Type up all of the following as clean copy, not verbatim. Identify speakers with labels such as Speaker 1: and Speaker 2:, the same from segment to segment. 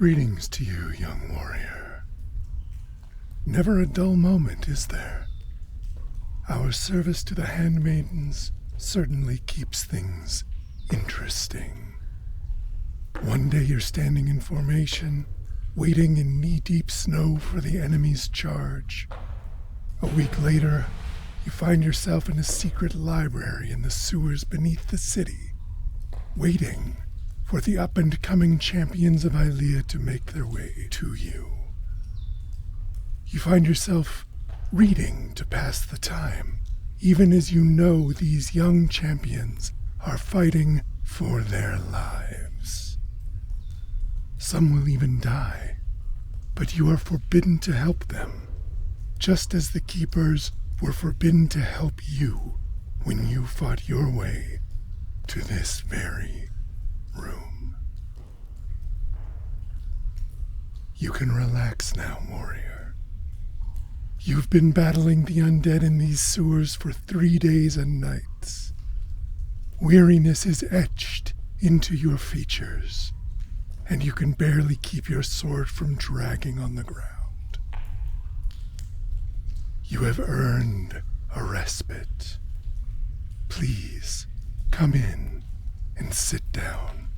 Speaker 1: Greetings to you, young warrior. Never a dull moment, is there? Our service to the handmaidens certainly keeps things interesting. One day you're standing in formation, waiting in knee-deep snow for the enemy's charge. A week later, you find yourself in a secret library in the sewers beneath the city, waiting for the up-and-coming champions of Aalveir to make their way to you. You find yourself reading to pass the time, even as you know these young champions are fighting for their lives. Some will even die, but you are forbidden to help them, just as the keepers were forbidden to help you when you fought your way to this very room. You can relax now, warrior. You've been battling the undead in these sewers for 3 days and nights. Weariness is etched into your features, and you can barely keep your sword from dragging on the ground. You have earned a respite. Please, come in and sit down.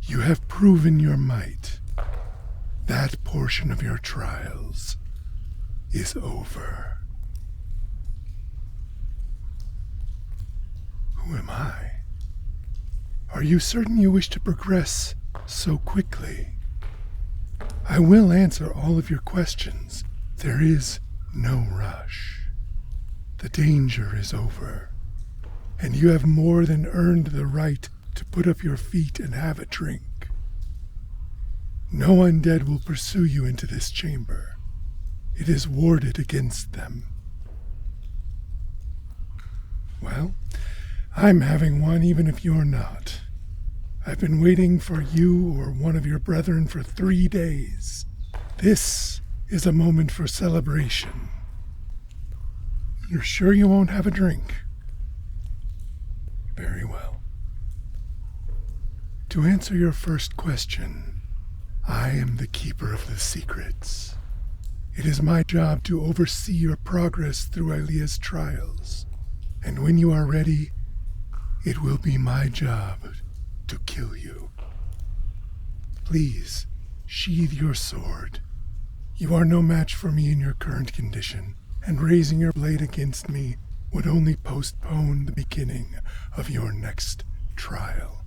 Speaker 1: You have proven your might. That portion of your trials is over. Who am I? Are you certain you wish to progress so quickly? I will answer all of your questions. There is no rush. The danger is over, and you have more than earned the right to put up your feet and have a drink. No undead will pursue you into this chamber. It is warded against them. Well, I'm having one even if you're not. I've been waiting for you or one of your brethren for 3 days. This is a moment for celebration. You're sure you won't have a drink? Very well. To answer your first question, I am the keeper of the secrets. It is my job to oversee your progress through Aalveir's trials, and when you are ready, it will be my job to kill you. Please, sheathe your sword. You are no match for me in your current condition, and raising your blade against me would only postpone the beginning of your next trial.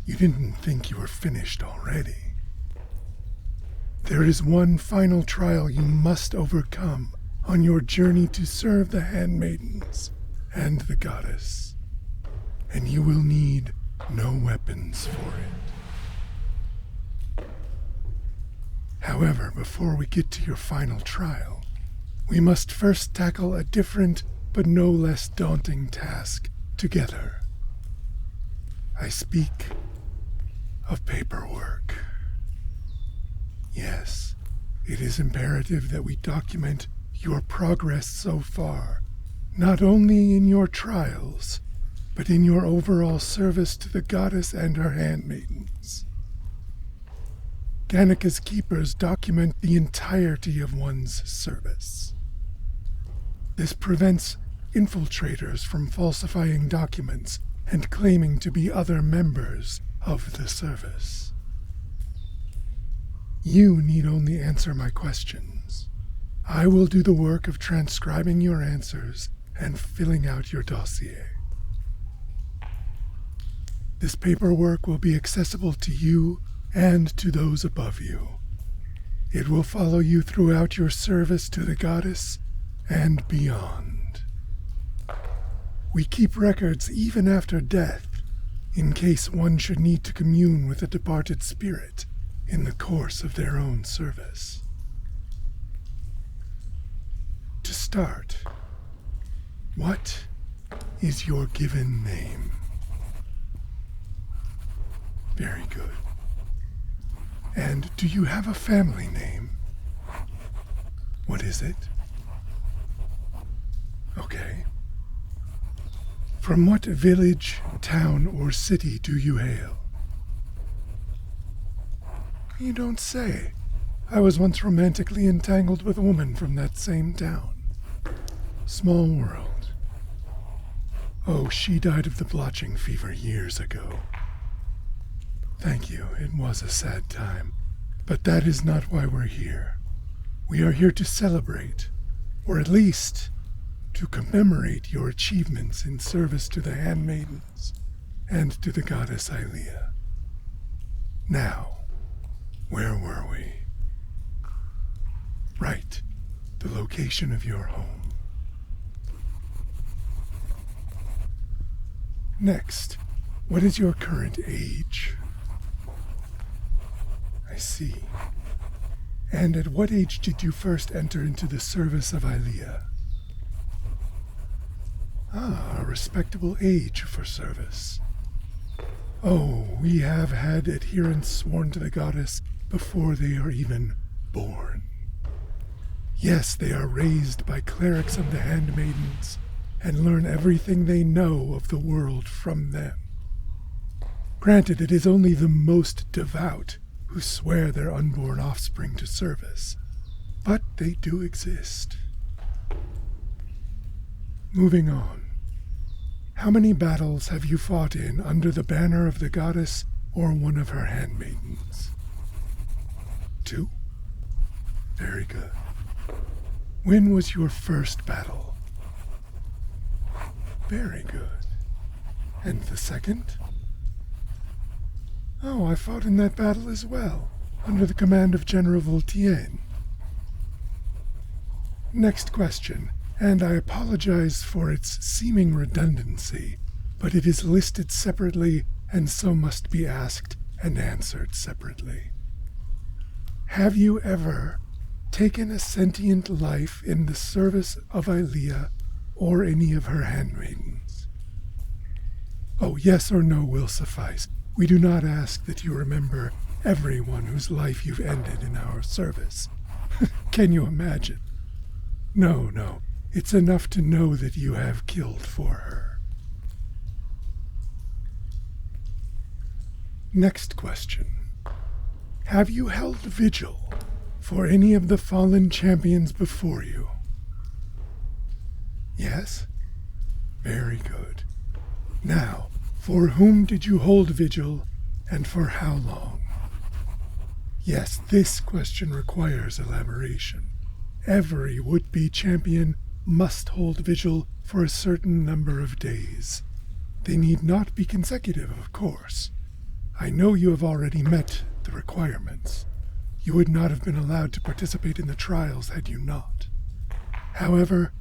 Speaker 1: You didn't think you were finished already. There is one final trial you must overcome on your journey to serve the handmaidens and the goddess, and you will need no weapons for it. However, before we get to your final trial, we must first tackle a different but no less daunting task together. I speak of paperwork. Yes, it is imperative that we document your progress so far, not only in your trials, but in your overall service to the goddess and her handmaidens. Ganika's keepers document the entirety of one's service. This prevents infiltrators from falsifying documents and claiming to be other members of the service. You need only answer my questions. I will do the work of transcribing your answers and filling out your dossier. This paperwork will be accessible to you and to those above you. It will follow you throughout your service to the goddess and beyond. We keep records even after death, in case one should need to commune with a departed spirit in the course of their own service. To start, what is your given name? Very good. And do you have a family name? What is it? Okay. From what village, town, or city do you hail? You don't say. I was once romantically entangled with a woman from that same town. Small world. Oh, she died of the blotching fever years ago. Thank you, it was a sad time. But that is not why we're here. We are here to celebrate, or at least to commemorate your achievements in service to the handmaidens and to the goddess Aalveir. Now, where were we? Right, the location of your home. Next, what is your current age? I see. And at what age did you first enter into the service of Aalveir? Ah, a respectable age for service. Oh, we have had adherents sworn to the goddess before they are even born. Yes, they are raised by clerics of the handmaidens and learn everything they know of the world from them. Granted, it is only the most devout who swear their unborn offspring to service, but they do exist. Moving on. How many battles have you fought in under the banner of the goddess or one of her handmaidens? 2? Very good. When was your first battle? Very good. And the second? Oh, I fought in that battle as well, under the command of General Voltaire. Next question, and I apologize for its seeming redundancy, but it is listed separately and so must be asked and answered separately. Have you ever taken a sentient life in the service of Aalveir or any of her handmaidens? Oh, yes or no will suffice. We do not ask that you remember everyone whose life you've ended in our service. Can you imagine? No, it's enough to know that you have killed for her. Next question. Have you held vigil for any of the fallen champions before you? Yes? Very good. Now, for whom did you hold vigil, and for how long? Yes, this question requires elaboration. Every would-be champion must hold vigil for a certain number of days. They need not be consecutive, of course. I know you have already met the requirements. You would not have been allowed to participate in the trials had you not. However,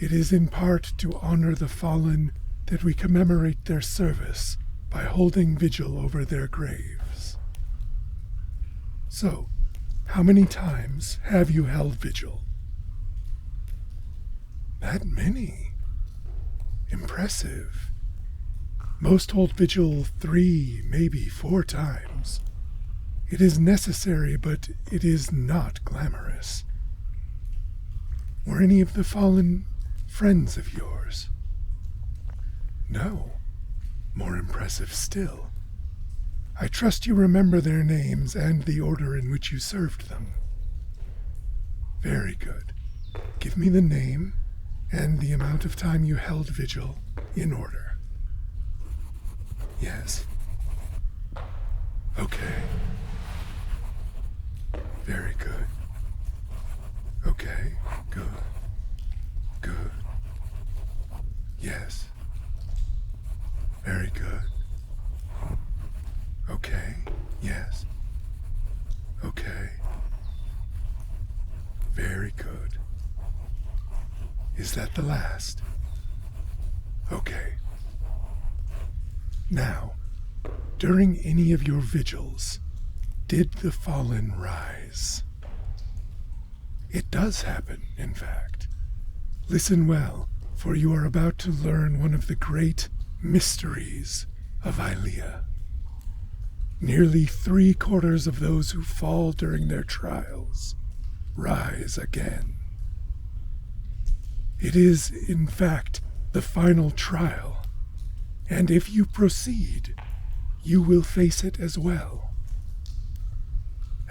Speaker 1: it is in part to honor the fallen that we commemorate their service by holding vigil over their graves. So, how many times have you held vigil? That many. Impressive. Most hold vigil 3, maybe 4 times. It is necessary, but it is not glamorous. Were any of the fallen friends of yours? No. More impressive still. I trust you remember their names and the order in which you served them. Very good. Give me the name and the amount of time you held vigil in order. Yes. Okay. Very good. Okay, good. Good. Yes. Very good. Okay, yes. Okay. Very good. Is that the last? Okay. Now, during any of your vigils, did the fallen rise? It does happen, in fact. Listen well, for you are about to learn one of the great mysteries of Aalveir. Nearly 3/4 of those who fall during their trials rise again. It is, in fact, the final trial, and if you proceed, you will face it as well.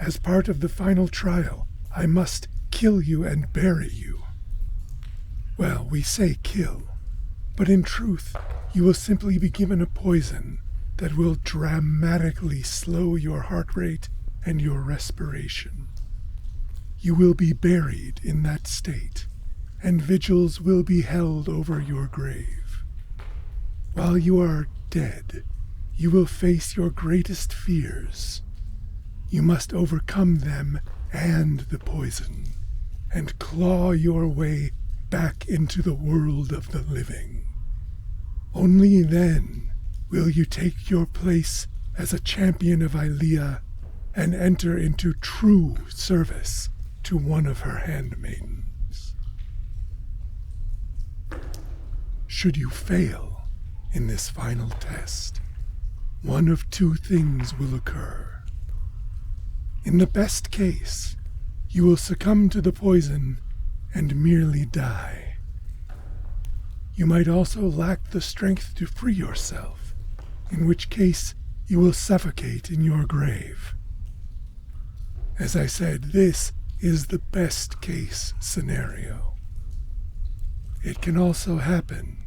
Speaker 1: as part of the final trial, I must kill you and bury you. Well, we say kill, but in truth, you will simply be given a poison that will dramatically slow your heart rate and your respiration. You will be buried in that state, and vigils will be held over your grave. While you are dead, you will face your greatest fears. You must overcome them and the poison, and claw your way back into the world of the living. Only then will you take your place as a champion of Aalveir and enter into true service to one of her handmaidens. Should you fail in this final test, one of two things will occur. In the best case, you will succumb to the poison and merely die. You might also lack the strength to free yourself, in which case you will suffocate in your grave. As I said, this is the best case scenario. It can also happen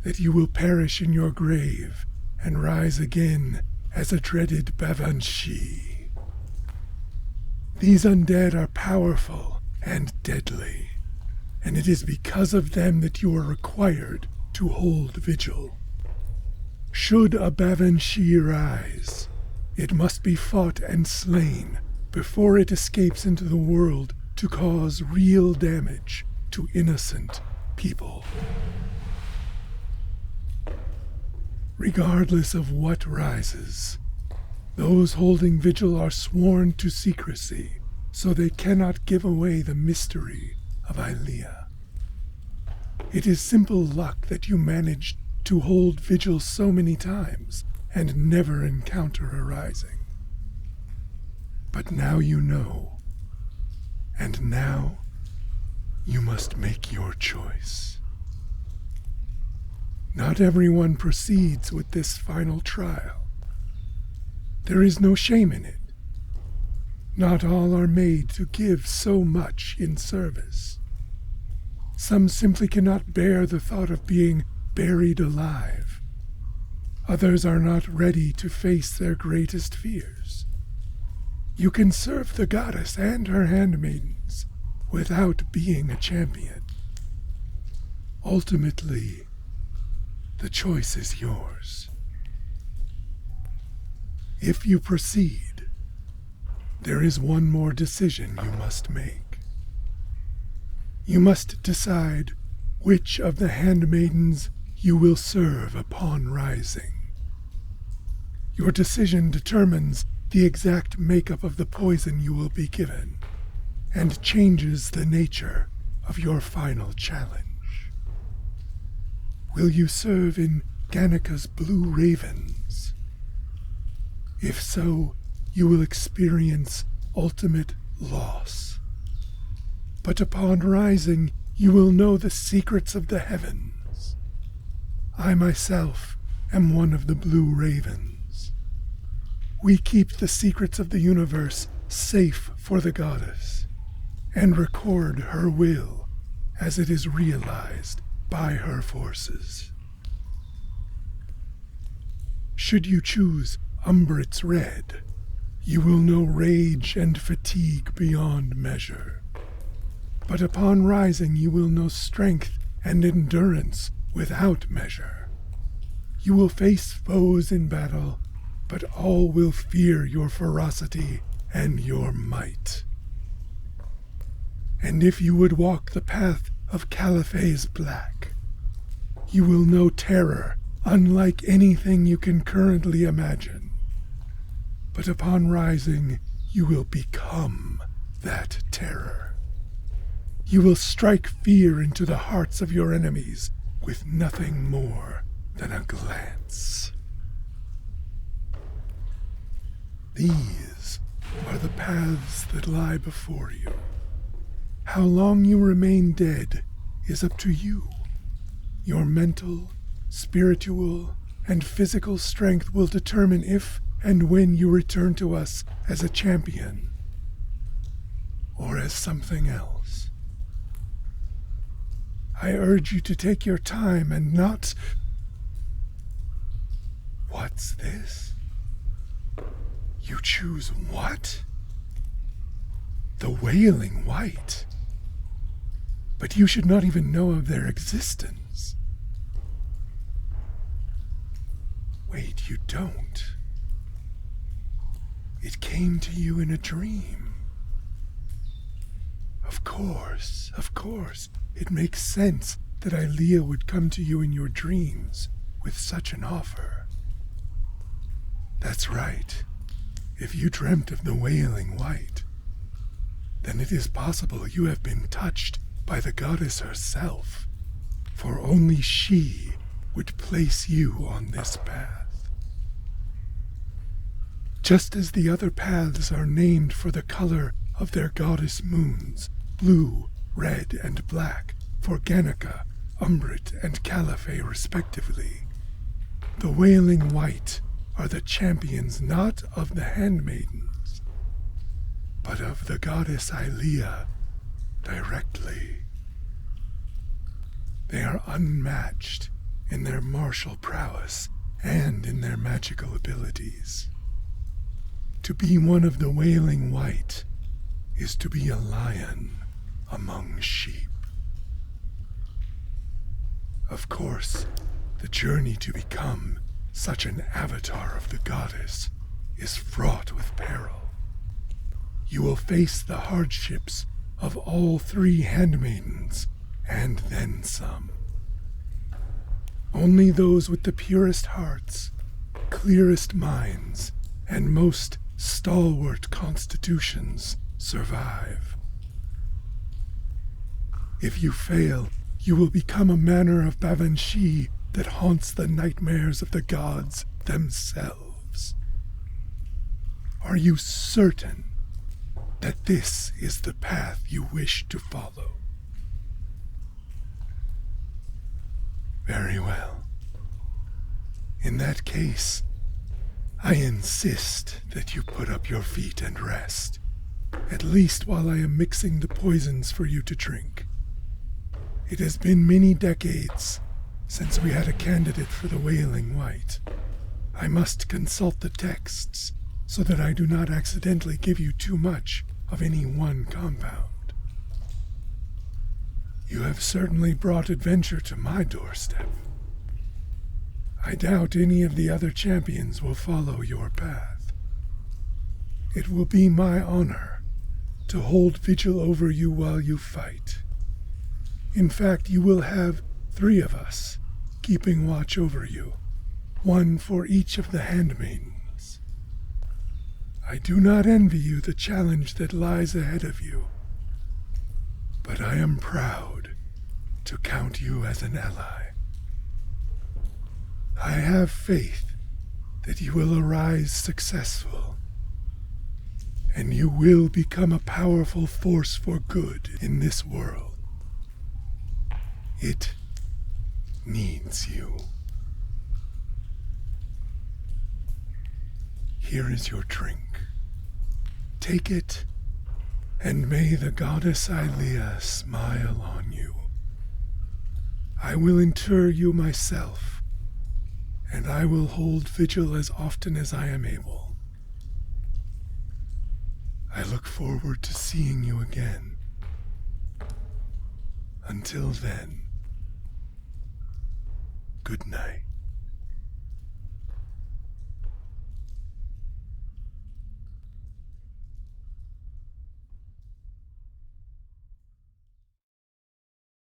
Speaker 1: that you will perish in your grave and rise again as a dreaded Bavanshi. These undead are powerful and deadly, and it is because of them that you are required to hold vigil. Should a Bavanshi rise, it must be fought and slain before it escapes into the world to cause real damage to innocent people. Regardless of what rises, those holding vigil are sworn to secrecy, so they cannot give away the mystery of Aalveir. It is simple luck that you managed to hold vigil so many times and never encounter a rising. But now you know, and now you must make your choice. Not everyone proceeds with this final trial. There is no shame in it. Not all are made to give so much in service. Some simply cannot bear the thought of being buried alive. Others are not ready to face their greatest fears. You can serve the goddess and her handmaidens without being a champion. Ultimately, the choice is yours. If you proceed, there is one more decision you must make. You must decide which of the handmaidens you will serve upon rising. Your decision determines the exact makeup of the poison you will be given, and changes the nature of your final challenge. Will you serve in Ganika's Blue Ravens? If so, you will experience ultimate loss. But upon rising, you will know the secrets of the heavens. I myself am one of the Blue Ravens. We keep the secrets of the universe safe for the goddess, and record her will as it is realized by her forces. Should you choose Umbrit's Red, you will know rage and fatigue beyond measure. But upon rising, you will know strength and endurance without measure. You will face foes in battle, but all will fear your ferocity and your might. And if you would walk the path of Caliphae's Black, you will know terror unlike anything you can currently imagine. But upon rising, you will become that terror. You will strike fear into the hearts of your enemies with nothing more than a glance. These are the paths that lie before you. How long you remain dead is up to you. Your mental, spiritual, and physical strength will determine if and when you return to us as a champion or as something else. I urge you to take your time and not... What's this? You choose what? The Wailing White. But you should not even know of their existence. Wait, you don't. It came to you in a dream. Of course. It makes sense that Aalveir would come to you in your dreams with such an offer. That's right. If you dreamt of the Wailing White, then it is possible you have been touched by the goddess herself, for only she would place you on this path. Just as the other paths are named for the color of their goddess moons, blue, red, and black, for Ganica, Umbrit, and Caliphate respectively, the Wailing White are the champions not of the handmaidens, but of the goddess Aalveir directly. They are unmatched in their martial prowess and in their magical abilities. To be one of the Wailing White is to be a lion among sheep. Of course, the journey to become such an avatar of the goddess is fraught with peril. You will face the hardships of all three handmaidens, and then some. Only those with the purest hearts, clearest minds, and most stalwart constitutions survive. If you fail, you will become a manner of Bavanshi that haunts the nightmares of the gods themselves. Are you certain that this is the path you wish to follow? Very well. In that case, I insist that you put up your feet and rest, at least while I am mixing the poisons for you to drink. It has been many decades since we had a candidate for the Wailing White. I must consult the texts so that I do not accidentally give you too much of any one compound. You have certainly brought adventure to my doorstep. I doubt any of the other champions will follow your path. It will be my honor to hold vigil over you while you fight. In fact, you will have 3 of us keeping watch over you, 1 for each of the handmaidens. I do not envy you the challenge that lies ahead of you, but I am proud to count you as an ally. I have faith that you will arise successful, and you will become a powerful force for good in this world. It needs you. Here is your drink. Take it, and may the goddess Aalveir smile on you. I will inter you myself, and I will hold vigil as often as I am able. I look forward to seeing you again. Until then, good night.